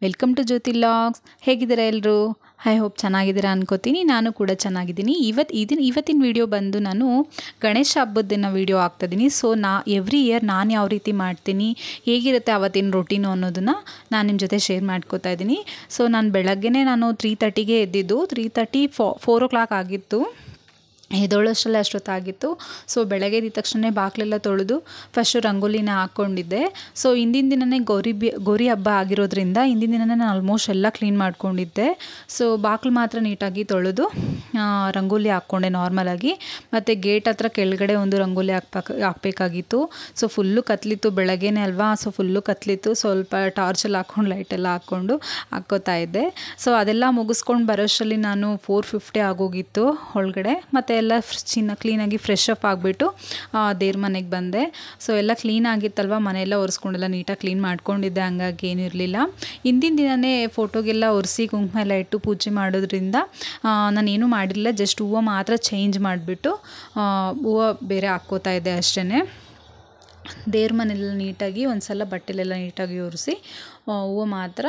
Welcome to Jyothi logs. ಹೇಗಿದ್ದೀರಾ ಎಲ್ಲರೂ? I hope ಚೆನ್ನಾಗಿದ್ದೀರಾ ಅನ್ಕೋತೀನಿ. ನಾನು ಕೂಡ ಚೆನ್ನಾಗಿದ್ದೀನಿ. ಇವತ್ತಿನ ವಿಡಿಯೋ ಬಂದು ನಾನು ಗಣೇಶ ಹಬ್ಬದ ವಿಡಿಯೋ ಹಾಕ್ತಿದ್ದೀನಿ. ಸೊ ಎವ್ರಿ ಇಯರ್ ನಾನು ಯಾವ ರೀತಿ ಮಾಡ್ತೀನಿ, ಹೇಗಿರುತ್ತೆ ಆವತ್ತಿನ ರೊಟೀನು ಅನ್ನೋದನ್ನು ನಾನು ನಿಮ್ಮ ಜೊತೆ ಶೇರ್ ಮಾಡ್ಕೋತಾ ಇದ್ದೀನಿ. ಸೊ ನಾನು ಬೆಳಗ್ಗೆನೇ 3:30ಗೆ ಎದ್ದಿದ್ದು. 3:30 4 o'clock ಆಗಿತ್ತು. ಎದ್ದೋಳಷ್ಟರಲ್ಲೇ ಅಷ್ಟೊತ್ತಾಗಿತ್ತು. ಸೊ ಬೆಳಗ್ಗೆ ಎದ್ದ ತಕ್ಷಣ ಬಾಗಿಲೆಲ್ಲ ತೊಳೆದು ಫಸ್ಟು ರಂಗೋಲಿನ ಹಾಕ್ಕೊಂಡಿದ್ದೆ. ಸೊ ಹಿಂದಿನ ದಿನವೇ ಗೌರಿ ಹಬ್ಬ ಆಗಿರೋದ್ರಿಂದ ಹಿಂದಿನ ದಿನವೇ ನಾನು ಆಲ್ಮೋಸ್ಟ್ ಎಲ್ಲ ಕ್ಲೀನ್ ಮಾಡ್ಕೊಂಡಿದ್ದೆ. ಸೊ ಬಾಗಿಲು ಮಾತ್ರ ನೀಟಾಗಿ ತೊಳೆದು ರಂಗೋಲಿ ಹಾಕ್ಕೊಂಡೆ ನಾರ್ಮಲಾಗಿ. ಮತ್ತು ಗೇಟ್ ಹತ್ರ ಕೆಳಗಡೆ ಒಂದು ರಂಗೋಲಿ ಹಾಕಬೇಕಾಗಿತ್ತು. ಸೊ ಫುಲ್ಲು ಕತ್ಲಿತ್ತು, ಬೆಳಗ್ಗೆನೇ ಅಲ್ವಾ. ಸೊ ಫುಲ್ಲು ಕತ್ಲಿತ್ತು. ಸ್ವಲ್ಪ ಟಾರ್ಚೆಲ್ಲ ಹಾಕ್ಕೊಂಡು ಲೈಟೆಲ್ಲ ಹಾಕ್ಕೊಂಡು ಹಾಕ್ಕೋತಾ ಇದ್ದೆ. ಸೊ ಅದೆಲ್ಲ ಮುಗಿಸ್ಕೊಂಡು ಬರೋಷ್ಟರಲ್ಲಿ ನಾನು 4:50 ಆಗೋಗಿತ್ತು ಒಳಗಡೆ. ಮತ್ತು ಎಲ್ಲ ಕ್ಲೀನಾಗಿ ಫ್ರೆಶ್ ಅಪ್ ಆಗಿಬಿಟ್ಟು ದೇವ್ರ ಮನೆಗೆ ಬಂದೆ. ಸೊ ಎಲ್ಲ ಕ್ಲೀನ್ ಆಗಿತ್ತಲ್ವ, ಮನೆಯೆಲ್ಲ ಒರೆಸ್ಕೊಂಡೆಲ್ಲ ನೀಟಾಗಿ ಕ್ಲೀನ್ ಮಾಡ್ಕೊಂಡಿದ್ದೆ. ಹಂಗಾಗಿ ಏನೂ ಇರಲಿಲ್ಲ. ಹಿಂದಿನ ದಿನವೇ ಫೋಟೋಗೆಲ್ಲ ಒರೆಸಿ ಕುಂಕುಮ ಎಲ್ಲ ಇಟ್ಟು ಪೂಜೆ ಮಾಡೋದ್ರಿಂದ ನಾನೇನು ಮಾಡಿರಲಿಲ್ಲ. ಜಸ್ಟ್ ಹೂವು ಮಾತ್ರ ಚೇಂಜ್ ಮಾಡಿಬಿಟ್ಟು ಹೂವು ಬೇರೆ ಹಾಕ್ಕೋತಾ ಇದ್ದೆ ಅಷ್ಟೇ. ದೇವ್ರ ಮನೆಯೆಲ್ಲ ನೀಟಾಗಿ ಒಂದು ಸಲ ಬಟ್ಟೆಲೆಲ್ಲ ನೀಟಾಗಿ ಒರೆಸಿ ಹೂವು ಮಾತ್ರ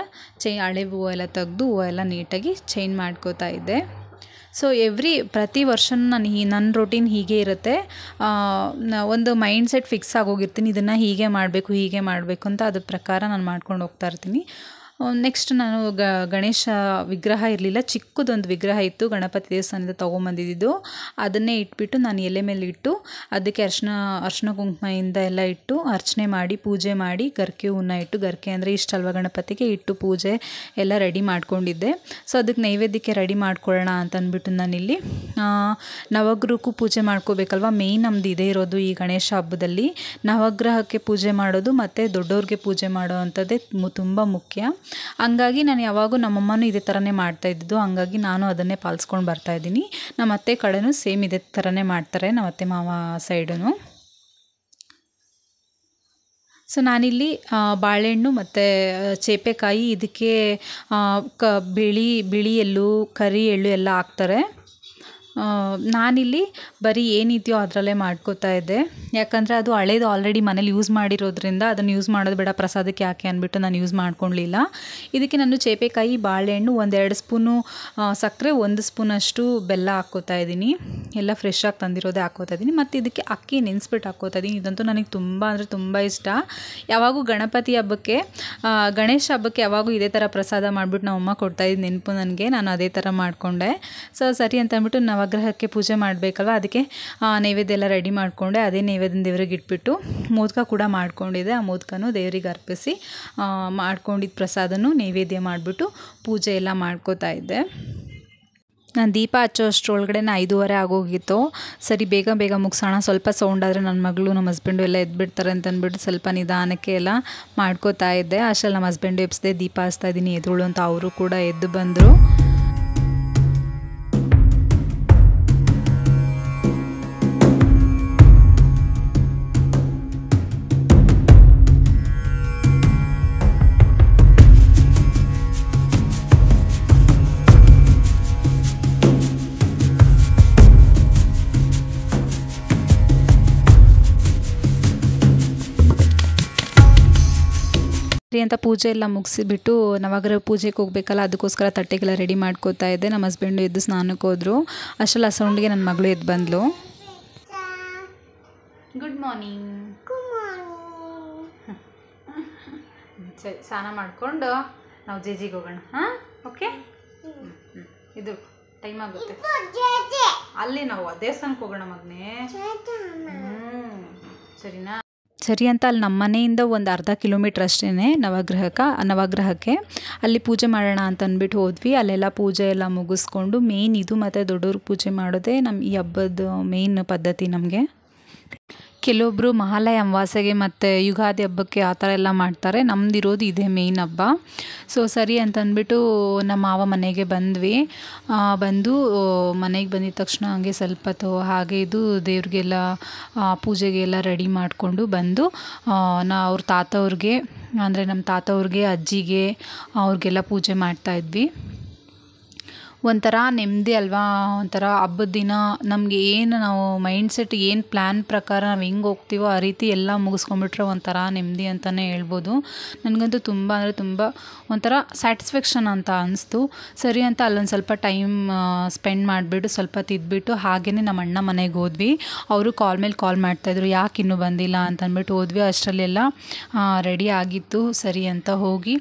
ಹಳೆ ಹೂವು ಎಲ್ಲ ತೆಗೆದು ಹೂವು ಎಲ್ಲ ನೀಟಾಗಿ ಚೇಂಜ್ ಮಾಡ್ಕೋತಾ ಇದ್ದೆ. ಸೊ ಪ್ರತಿ ವರ್ಷವೂ ನನ್ನ ರೊಟೀನ್ ಹೀಗೆ ಇರುತ್ತೆ. ಒಂದು ಮೈಂಡ್ಸೆಟ್ ಫಿಕ್ಸ್ ಆಗೋಗಿರ್ತೀನಿ, ಇದನ್ನು ಹೀಗೆ ಮಾಡಬೇಕು ಅಂತ ಅದ್ರ ಪ್ರಕಾರ ನಾನು ಮಾಡ್ಕೊಂಡು ಹೋಗ್ತಾ ಇರ್ತೀನಿ. ನೆಕ್ಸ್ಟ್ ನಾನು ಗಣೇಶ ವಿಗ್ರಹ ಇರಲಿಲ್ಲ, ಚಿಕ್ಕದೊಂದು ವಿಗ್ರಹ ಇತ್ತು, ಗಣಪತಿ ದೇವಸ್ಥಾನದಿಂದ ತೊಗೊಂಬಂದಿದ್ದು. ಅದನ್ನೇ ಇಟ್ಬಿಟ್ಟು ನಾನು ಎಲೆ ಮೇಲೆ ಇಟ್ಟು ಅದಕ್ಕೆ ಅರ್ಶಿನ ಕುಂಕುಮದಿಂದ ಎಲ್ಲ ಇಟ್ಟು ಅರ್ಚನೆ ಮಾಡಿ ಪೂಜೆ ಮಾಡಿ ಗರ್ಕೆ ಹೂನ ಇಟ್ಟು, ಗರ್ಕೆ ಅಂದರೆ ಇಷ್ಟ ಅಲ್ವ ಗಣಪತಿಗೆ, ಇಟ್ಟು ಪೂಜೆ ಎಲ್ಲ ರೆಡಿ ಮಾಡ್ಕೊಂಡಿದ್ದೆ. ಸೊ ಅದಕ್ಕೆ ನೈವೇದ್ಯಕ್ಕೆ ರೆಡಿ ಮಾಡ್ಕೊಳ್ಳೋಣ ಅಂತಂದ್ಬಿಟ್ಟು ನಾನಿಲ್ಲಿ ನವಗ್ರಹಕ್ಕೂ ಪೂಜೆ ಮಾಡ್ಕೋಬೇಕಲ್ವ. ಮೇಯ್ನ್ ನಮ್ದು ಇದೇ ಇರೋದು ಈ ಗಣೇಶ ಹಬ್ಬದಲ್ಲಿ, ನವಗ್ರಹಕ್ಕೆ ಪೂಜೆ ಮಾಡೋದು ಮತ್ತು ದೊಡ್ಡವ್ರಿಗೆ ಪೂಜೆ ಮಾಡೋ ಅಂಥದ್ದೇ ತುಂಬ ಮುಖ್ಯ. ಹಂಗಾಗಿ ನಾನು ಯಾವಾಗೂ ನಮ್ಮಮ್ಮನೂ ಇದೇ ಥರನೇ ಮಾಡ್ತಾಯಿದ್ದು, ಹಂಗಾಗಿ ನಾನು ಅದನ್ನೇ ಪಾಲಿಸ್ಕೊಂಡು ಬರ್ತಾಯಿದ್ದೀನಿ. ನಮ್ಮ ಅತ್ತೆ ಕಡೆನೂ ಸೇಮ್ ಇದೇ ಥರನೇ ಮಾಡ್ತಾರೆ, ನಮ್ಮ ಅತ್ತೆ ಮಾವ ಸೈಡೂ. ಸೊ ನಾನಿಲ್ಲಿ ಬಾಳೆಹಣ್ಣು ಮತ್ತು ಚೇಪೆಕಾಯಿ, ಇದಕ್ಕೆ ಬಿಳಿ ಎಳ್ಳು ಕರಿ ಎಳ್ಳು ಎಲ್ಲ ಹಾಕ್ತಾರೆ. ನಾನಿಲ್ಲಿ ಬರೀ ಏನಿದೆಯೋ ಅದರಲ್ಲೇ ಮಾಡ್ಕೋತಾ ಇದ್ದೆ. ಯಾಕಂದರೆ ಅದು ಹಳೇದು ಆಲ್ರೆಡಿ ಮನೇಲಿ ಯೂಸ್ ಮಾಡಿರೋದ್ರಿಂದ ಅದನ್ನು ಯೂಸ್ ಮಾಡೋದು ಬೇಡ ಪ್ರಸಾದಕ್ಕೆ ಯಾಕೆ ಅಂದ್ಬಿಟ್ಟು ನಾನು ಯೂಸ್ ಮಾಡ್ಕೊಳ್ಳಲಿಲ್ಲ. ಇದಕ್ಕೆ ನಾನು ಚೇಪೆಕಾಯಿ, ಬಾಳೆಹಣ್ಣು, 1-2 ಸ್ಪೂನು ಸಕ್ಕರೆ, 1 ಸ್ಪೂನಷ್ಟು ಬೆಲ್ಲ ಹಾಕ್ಕೋತಾ ಇದ್ದೀನಿ. ಎಲ್ಲ ಫ್ರೆಶ್ ಆಗಿ ತಂದಿರೋದೇ ಹಾಕ್ಕೋತಾ ಇದ್ದೀನಿ. ಮತ್ತು ಇದಕ್ಕೆ ಅಕ್ಕಿ ನೆನೆಸ್ಬಿಟ್ಟು ಹಾಕ್ಕೋತಾ ಇದ್ದೀನಿ. ಇದಂತೂ ನನಗೆ ತುಂಬ ಅಂದರೆ ತುಂಬ ಇಷ್ಟ. ಯಾವಾಗೂ ಗಣಪತಿ ಹಬ್ಬಕ್ಕೆ ಗಣೇಶ ಹಬ್ಬಕ್ಕೆ ಯಾವಾಗೂ ಇದೇ ಥರ ಪ್ರಸಾದ ಮಾಡಿಬಿಟ್ಟು ನಮ್ಮಮ್ಮ ಕೊಡ್ತಾಯಿದ್ದು ನೆನಪು ನನಗೆ. ನಾನು ಅದೇ ಥರ ಮಾಡಿಕೊಂಡೆ. ಸೊ ಸರಿ ಅಂತ ಅಂದ್ಬಿಟ್ಟು ನವಗ್ರಹಕ್ಕೆ ಪೂಜೆ ಮಾಡಬೇಕಲ್ವ, ಅದಕ್ಕೆ ನೈವೇದ್ಯ ಎಲ್ಲ ರೆಡಿ ಮಾಡಿಕೊಂಡೆ. ಅದೇ ನೈವೇದ್ಯ ದೇವ್ರಿಗೆ ಇಟ್ಬಿಟ್ಟು ಮೋದಕ ಕೂಡ ಮಾಡ್ಕೊಂಡಿದ್ದೆ. ಆ ಮೋದಕನೂ ದೇವ್ರಿಗೆ ಅರ್ಪಿಸಿ ಮಾಡ್ಕೊಂಡಿದ್ದ ಪ್ರಸಾದನೂ ನೈವೇದ್ಯ ಮಾಡಿಬಿಟ್ಟು ಪೂಜೆ ಎಲ್ಲ ಮಾಡ್ಕೋತಾ ಇದ್ದೆ. ನಾನು ದೀಪ ಹಚ್ಚೋ ಅಷ್ಟರೊಳಗಡೆ 5:30 ಆಗೋಗಿತ್ತು. ಸರಿ ಬೇಗ ಮುಗಿಸೋಣ, ಸ್ವಲ್ಪ ಸೌಂಡ್ ಆದರೆ ನನ್ನ ಮಗಳು ನಮ್ಮ ಹಸ್ಬೆಂಡು ಎಲ್ಲ ಎದ್ಬಿಡ್ತಾರೆ ಅಂತ ಅಂದ್ಬಿಟ್ಟು ಸ್ವಲ್ಪ ನಿಧಾನಕ್ಕೆ ಎಲ್ಲ ಮಾಡ್ಕೋತಾ ಇದ್ದೆ. ಅಷ್ಟರಲ್ಲಿ ನಮ್ಮ ಹಸ್ಬೆಂಡು ಎಬ್ಸಿದೆ, ದೀಪ ಹಚ್ತಾ ಇದ್ದೀನಿ ಎದುರುಳು ಅಂತ ಅವರು ಕೂಡ ಎದ್ದು ಬಂದರು. ಅಂತ ಪೂಜೆ ಎಲ್ಲ ಮುಗಿಸಿಬಿಟ್ಟು ನವಗ್ರಹ ಪೂಜೆಗೆ ಹೋಗ್ಬೇಕಲ್ಲ, ಅದಕ್ಕೋಸ್ಕರ ತಟ್ಟೆಗೆಲ್ಲ ರೆಡಿ ಮಾಡ್ಕೋತಾ ಇದ್ದೆ. ನಮ್ಮ ಹಸ್ಬೆಂಡು ಎದ್ದು ಸ್ನಾನಕ್ಕೆ ಹೋದರು. ಅಷ್ಟರಲ್ಲಿ ಆ ಸೌಂಡ್ಗೆ ನನ್ನ ಮಗಳು ಎದ್ದು ಬಂದಳು. Good morning. ಸರಿ, ಸ್ನಾನ ಮಾಡಿಕೊಂಡು ನಾವು ಜೇಜಿಗೆ ಹೋಗೋಣ. ಹಾಂ, ಓಕೆ. ಇದು ಟೈಮ್ ಆಗುತ್ತೆ, ಅಲ್ಲಿ ನಾವು ದೇವಸ್ಥಾನಕ್ಕೆ ಹೋಗೋಣ ಮಗನೇ. ಸರಿನಾ? ಸರಿ ಅಂತ ಅಲ್ಲಿ ನಮ್ಮ ಮನೆಯಿಂದ ಒಂದು ಅರ್ಧ ಕಿಲೋಮೀಟ್ರ್ ಅಷ್ಟೇ ನವಗ್ರಹಕ್ಕೆ ಅಲ್ಲಿ ಪೂಜೆ ಮಾಡೋಣ ಅಂತ ಅಂದ್ಬಿಟ್ಟು ಹೋದ್ವಿ. ಅಲ್ಲೆಲ್ಲ ಪೂಜೆ ಎಲ್ಲ ಮುಗಿಸ್ಕೊಂಡು ಮೇಯ್ನ್ ಇದು ಮತ್ತು ದೊಡ್ಡವ್ರಿಗೆ ಪೂಜೆ ಮಾಡೋದೇ ನಮ್ಮ ಈ ಹಬ್ಬದ ಮೇಯ್ನ್ ಪದ್ಧತಿ ನಮಗೆ. ಕೆಲವೊಬ್ಬರು ಮಹಾಲಯ ಅಮಾವಾಸ್ಯೆಗೆ ಮತ್ತು ಯುಗಾದಿ ಹಬ್ಬಕ್ಕೆ ಆ ಥರ ಎಲ್ಲ ಮಾಡ್ತಾರೆ. ನಮ್ಮದಿರೋದು ಇದೇ ಮೇಯ್ನ್ ಹಬ್ಬ. ಸೊ ಸರಿ ಅಂತಂದ್ಬಿಟ್ಟು ನಮ್ಮ ಮಾವ ಮನೆಗೆ ಬಂದ್ವಿ. ಬಂದು ಮನೆಗೆ ಬಂದಿದ್ದ ತಕ್ಷಣ ಹಂಗೆ ಸ್ವಲ್ಪ ಹಾಗೆ ಇದು ದೇವ್ರಿಗೆಲ್ಲ ಪೂಜೆಗೆಲ್ಲ ರೆಡಿ ಮಾಡಿಕೊಂಡು ಬಂದು ಅವ್ರ ತಾತವ್ರಿಗೆ ಅಂದರೆ ನಮ್ಮ ತಾತವ್ರಿಗೆ, ಅಜ್ಜಿಗೆ ಅವ್ರಿಗೆಲ್ಲ ಪೂಜೆ ಮಾಡ್ತಾಯಿದ್ವಿ. ಒಂಥರ ನೆಮ್ಮದಿ ಅಲ್ವಾ. ಒಂಥರ ಹಬ್ಬದ ದಿನ ನಮಗೆ ಏನು ನಾವು ಮೈಂಡ್ಸೆಟ್ ಏನು ಪ್ಲ್ಯಾನ್ ಪ್ರಕಾರ ನಾವು ಹೆಂಗೆ ಹೋಗ್ತೀವೋ ಆ ರೀತಿ ಎಲ್ಲ ಮುಗಿಸ್ಕೊಂಬಿಟ್ರೆ ಒಂಥರ ನೆಮ್ಮದಿ ಅಂತಲೇ ಹೇಳ್ಬೋದು. ನನಗಂತೂ ತುಂಬ ಅಂದರೆ ತುಂಬ ಒಂಥರ ಸ್ಯಾಟಿಸ್ಫ್ಯಾಕ್ಷನ್ ಅಂತ ಅನಿಸ್ತು. ಸರಿ ಅಂತ ಅಲ್ಲೊಂದು ಸ್ವಲ್ಪ ಟೈಮ್ ಸ್ಪೆಂಡ್ ಮಾಡಿಬಿಟ್ಟು ಸ್ವಲ್ಪ ತಿದ್ದುಬಿಟ್ಟು ಹಾಗೇ ನಮ್ಮ ಅಣ್ಣ ಮನೆಗೆ ಹೋದ್ವಿ. ಅವರು ಕಾಲ್ ಮೇಲೆ ಕಾಲ್ ಮಾಡ್ತಾಯಿದ್ರು, ಯಾಕೆ ಇನ್ನೂ ಬಂದಿಲ್ಲ ಅಂತಂದ್ಬಿಟ್ಟು ಹೋದ್ವಿ. ಅಷ್ಟರಲ್ಲೆಲ್ಲ ರೆಡಿ ಆಗಿತ್ತು. ಸರಿ ಅಂತ ಹೋಗಿ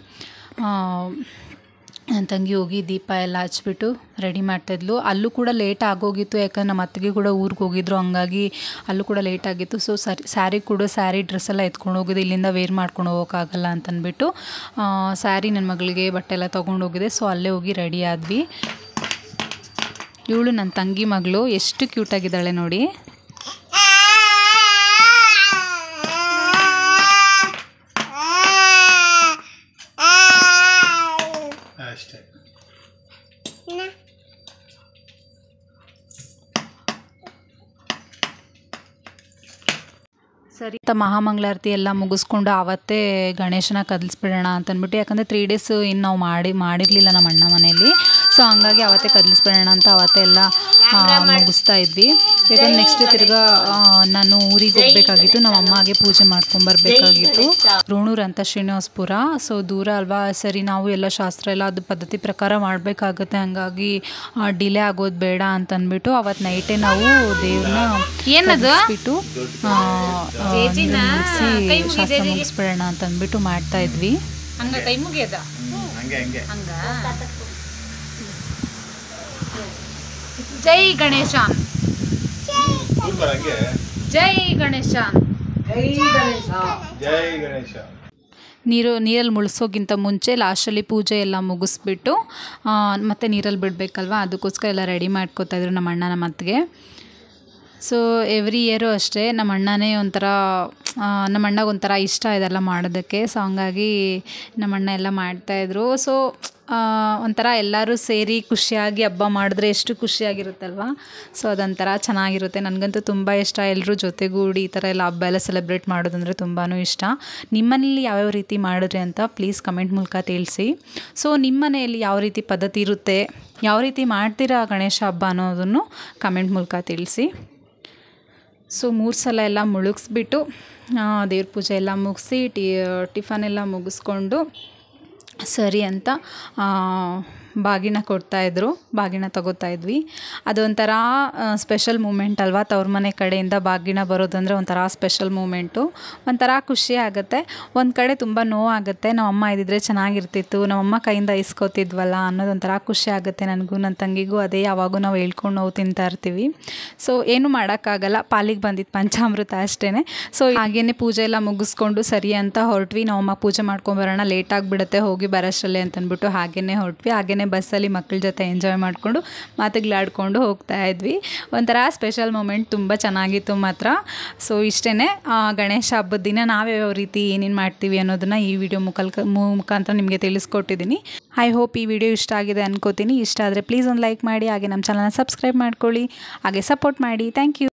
ನನ್ನ ತಂಗಿ ಹೋಗಿ ದೀಪ ಎಲ್ಲ ಹಚ್ಬಿಟ್ಟು ರೆಡಿ ಮಾಡ್ತಾಯಿದ್ಲು. ಅಲ್ಲೂ ಕೂಡ ಲೇಟ್ ಆಗೋಗಿತ್ತು, ಯಾಕಂದ್ರೆ ನಮ್ಮ ಅತ್ತಿಗೆ ಕೂಡ ಊರಿಗೆ ಹೋಗಿದ್ರು, ಹಂಗಾಗಿ ಅಲ್ಲೂ ಕೂಡ ಲೇಟ್ ಆಗಿತ್ತು. ಸೊ ಸ್ಯಾರಿ ಡ್ರೆಸ್ಸೆಲ್ಲ ಎತ್ಕೊಂಡು ಹೋಗಿದ್ದೆ, ಇಲ್ಲಿಂದ ವೇರ್ ಮಾಡ್ಕೊಂಡು ಹೋಗೋಕ್ಕಾಗಲ್ಲ ಅಂತಂದ್ಬಿಟ್ಟು ಸ್ಯಾರಿ ನನ್ನ ಮಗಳಿಗೆ ಬಟ್ಟೆ ಎಲ್ಲ ತೊಗೊಂಡು ಹೋಗಿದೆ. ಸೊ ಅಲ್ಲೇ ಹೋಗಿ ರೆಡಿ ಆದ್ವಿ. ಇವಳು ನನ್ನ ತಂಗಿ ಮಗಳು ಎಷ್ಟು ಕ್ಯೂಟಾಗಿದ್ದಾಳೆ ನೋಡಿ. ಸರಿ ಮಹಾಮಂಗಳಾರತಿ ಎಲ್ಲ ಮುಗಿಸ್ಕೊಂಡು ಆವತ್ತೇ ಗಣೇಶನ ಕದಲಿಸ್ಬಿಡೋಣ ಅಂತಂದ್ಬಿಟ್ಟು, ಯಾಕಂದರೆ 3 ಡೇಸ್ ಇನ್ನು ನಾವು ಮಾಡಿರಲಿಲ್ಲ ನಮ್ಮ ಅಣ್ಣ ಮನೆಯಲ್ಲಿ. ಸೊ ಹಂಗಾಗಿ ಅವತ್ತೇ ಕದಲಿಸ್ಬಿಡೋಣ ಅಂತ ಅವತ್ತೇ ಎಲ್ಲ ಮುಗಿಸ್ತಾ ಇದ್ವಿ. ಯಾಕಂದರೆ ನೆಕ್ಸ್ಟ್ ತಿರ್ಗಾ ನಾನು ಊರಿಗೆ ಹೋಗಬೇಕಾಗಿತ್ತು, ನಮ್ಮ ಅಮ್ಮಗೆ ಪೂಜೆ ಮಾಡ್ಕೊಂಬರ್ಬೇಕಾಗಿತ್ತು. ರೋಣೂರು ಅಂತ ಶ್ರೀನಿವಾಸಪುರ, ಸೊ ದೂರ ಅಲ್ವಾ. ಸರಿ ನಾವು ಎಲ್ಲ ಶಾಸ್ತ್ರ ಎಲ್ಲ ಅದು ಪದ್ಧತಿ ಪ್ರಕಾರ ಮಾಡಬೇಕಾಗುತ್ತೆ, ಹಂಗಾಗಿ ಡಿಲೇ ಆಗೋದು ಬೇಡ ಅಂತಂದ್ಬಿಟ್ಟು ಅವತ್ತು ನೈಟೇ ನಾವು ದೇವ್ರನ್ನ ಬಿಟ್ಟು ಶಾಸ್ತ್ರ ಮುಗಿಸ್ಬಿಡೋಣ ಅಂತಂದ್ಬಿಟ್ಟು ಮಾಡ್ತಾ ಇದ್ವಿ. ಜೈ ಗಣೇಶ, ಜೈ ಗಣೇಶ, ಜೈ ಗಣೇಶ. ನೀರಲ್ಲಿ ಮುಳುಸೋಕ್ಕಿಂತ ಮುಂಚೆ ಲಾಸ್ಟಲ್ಲಿ ಪೂಜೆ ಎಲ್ಲ ಮುಗಿಸ್ಬಿಟ್ಟು ಮತ್ತೆ ನೀರಲ್ಲಿ ಬಿಡಬೇಕಲ್ವ, ಅದಕ್ಕೋಸ್ಕರ ಎಲ್ಲ ರೆಡಿ ಮಾಡ್ಕೋತಾಯಿದ್ರು ನಮ್ಮ ಅಣ್ಣ ನಮ್ಮ ಅತ್ತಿಗೆ. ಸೊ ಎವ್ರಿ ಇಯರು ಅಷ್ಟೇ ನಮ್ಮ ಅಣ್ಣನೇ ಒಂಥರ ನಮ್ಮ ಅಣ್ಣಗೆ ಒಂಥರ ಇಷ್ಟ ಇದೆಲ್ಲ ಮಾಡೋದಕ್ಕೆ. ಸೊ ಹಂಗಾಗಿ ನಮ್ಮ ಅಣ್ಣ ಎಲ್ಲ ಮಾಡ್ತಾಯಿದ್ರು. ಸೊ ಒಂಥರ ಎಲ್ಲರೂ ಸೇರಿ ಖುಷಿಯಾಗಿ ಹಬ್ಬ ಮಾಡಿದ್ರೆ ಎಷ್ಟು ಖುಷಿಯಾಗಿರುತ್ತಲ್ವ. ಸೊ ಅದೊಂಥರ ಚೆನ್ನಾಗಿರುತ್ತೆ. ನನಗಂತೂ ತುಂಬ ಇಷ್ಟ, ಎಲ್ಲರೂ ಜೊತೆಗೂಡಿ ಈ ಥರ ಎಲ್ಲ ಹಬ್ಬ ಎಲ್ಲ ಸೆಲೆಬ್ರೇಟ್ ಮಾಡೋದಂದರೆ ತುಂಬಾ ಇಷ್ಟ. ನಿಮ್ಮನೇಲಿ ಯಾವ್ಯಾವ ರೀತಿ ಮಾಡಿದ್ರಿ ಅಂತ ಪ್ಲೀಸ್ ಕಮೆಂಟ್ ಮೂಲಕ ತಿಳಿಸಿ. ಸೊ ನಿಮ್ಮ ಮನೆಯಲ್ಲಿ ಯಾವ ರೀತಿ ಪದ್ಧತಿ ಇರುತ್ತೆ, ಯಾವ ರೀತಿ ಮಾಡ್ತೀರಾ ಗಣೇಶ ಹಬ್ಬ ಅನ್ನೋದನ್ನು ಕಮೆಂಟ್ ಮೂಲಕ ತಿಳಿಸಿ. ಸೊ 3 ಸಲ ಎಲ್ಲ ಮುಳುಗಿಸ್ಬಿಟ್ಟು ದೇವ್ರ ಪೂಜೆ ಎಲ್ಲ ಮುಗಿಸಿ ಟಿಫನ್ ಎಲ್ಲ ಮುಗಿಸ್ಕೊಂಡು ಸರಿ ಅಂತ ಬಾಗಿನ ಕೊಡ್ತಾಯಿದ್ರು, ಬಾಗಿನ ತಗೋತಾಯಿದ್ವಿ. ಅದೊಂಥರ ಸ್ಪೆಷಲ್ ಮೂಮೆಂಟ್ ಅಲ್ವಾ. ತವ್ರ ಮನೆ ಕಡೆಯಿಂದ ಬಾಗಿನ ಬರೋದಂದರೆ ಒಂಥರ ಸ್ಪೆಷಲ್ ಮೂಮೆಂಟು, ಒಂಥರ ಖುಷಿ ಆಗುತ್ತೆ. ಒಂದು ಕಡೆ ತುಂಬ ನೋವಾಗುತ್ತೆ, ನಮ್ಮಮ್ಮ ಇದ್ದಿದ್ರೆ ಚೆನ್ನಾಗಿರ್ತಿತ್ತು, ನಮ್ಮಮ್ಮ ಕೈಯಿಂದ ಇಸ್ಕೋತಿದ್ವಲ್ಲ ಅನ್ನೋದೊಂಥರ ಖುಷಿ ಆಗುತ್ತೆ ನನಗೂ ನನ್ನ ತಂಗಿಗೂ. ಅದೇ ಯಾವಾಗೂ ನಾವು ಹೇಳ್ಕೊಂಡು ನಾವು ತಿಂತಾಯಿರ್ತೀವಿ. ಸೊ ಏನು ಮಾಡೋಕ್ಕಾಗಲ್ಲ, ಪಾಲಿಗೆ ಬಂದಿದ್ದು ಪಂಚಾಮೃತ ಅಷ್ಟೇ. ಸೊ ಹಾಗೇ ಪೂಜೆ ಎಲ್ಲ ಮುಗಿಸ್ಕೊಂಡು ಸರಿ ಅಂತ ಹೊರಟ್ವಿ. ನಮ್ಮಮ್ಮ ಪೂಜೆ ಮಾಡ್ಕೊಂಬರೋಣ, ಲೇಟ್ ಆಗಿಬಿಡುತ್ತೆ ಹೋಗಿ ಬರೋಷ್ಟರಲ್ಲಿ ಅಂತಂದ್ಬಿಟ್ಟು ಹಾಗೇ ಹೊರಟ್ವಿ. ಹಾಗೇ ಬಸ್ಸಲ್ಲಿ ಮಕ್ಕಳ ಜೊತೆ ಎಂಜಾಯ್ ಮಾಡಿಕೊಂಡು ಮಾತುಗಳಾಡ್ಕೊಂಡು ಹೋಗ್ತಾ ಇದ್ವಿ. ಒಂಥರ ಸ್ಪೆಷಲ್ ಮೂಮೆಂಟ್, ತುಂಬ ಚೆನ್ನಾಗಿತ್ತು ಮಾತ್ರ. ಸೊ ಇಷ್ಟೇ, ಗಣೇಶ ಹಬ್ಬದ ದಿನ ನಾವ್ಯಾವ ರೀತಿ ಏನೇನು ಮಾಡ್ತೀವಿ ಅನ್ನೋದನ್ನು ಈ ವಿಡಿಯೋ ಮುಖಾಂತರ ನಿಮಗೆ ತಿಳಿಸ್ಕೊಟ್ಟಿದ್ದೀನಿ. ಐ ಹೋಪ್ ಈ ವಿಡಿಯೋ ಇಷ್ಟ ಆಗಿದೆ ಅನ್ಕೋತೀನಿ. ಇಷ್ಟ ಆದರೆ ಪ್ಲೀಸ್ ಒಂದು ಲೈಕ್ ಮಾಡಿ, ಹಾಗೆ ನಮ್ಮ ಚಾನಲ್ನ ಸಬ್ಸ್ಕ್ರೈಬ್ ಮಾಡ್ಕೊಳ್ಳಿ, ಹಾಗೆ ಸಪೋರ್ಟ್ ಮಾಡಿ. Thank you.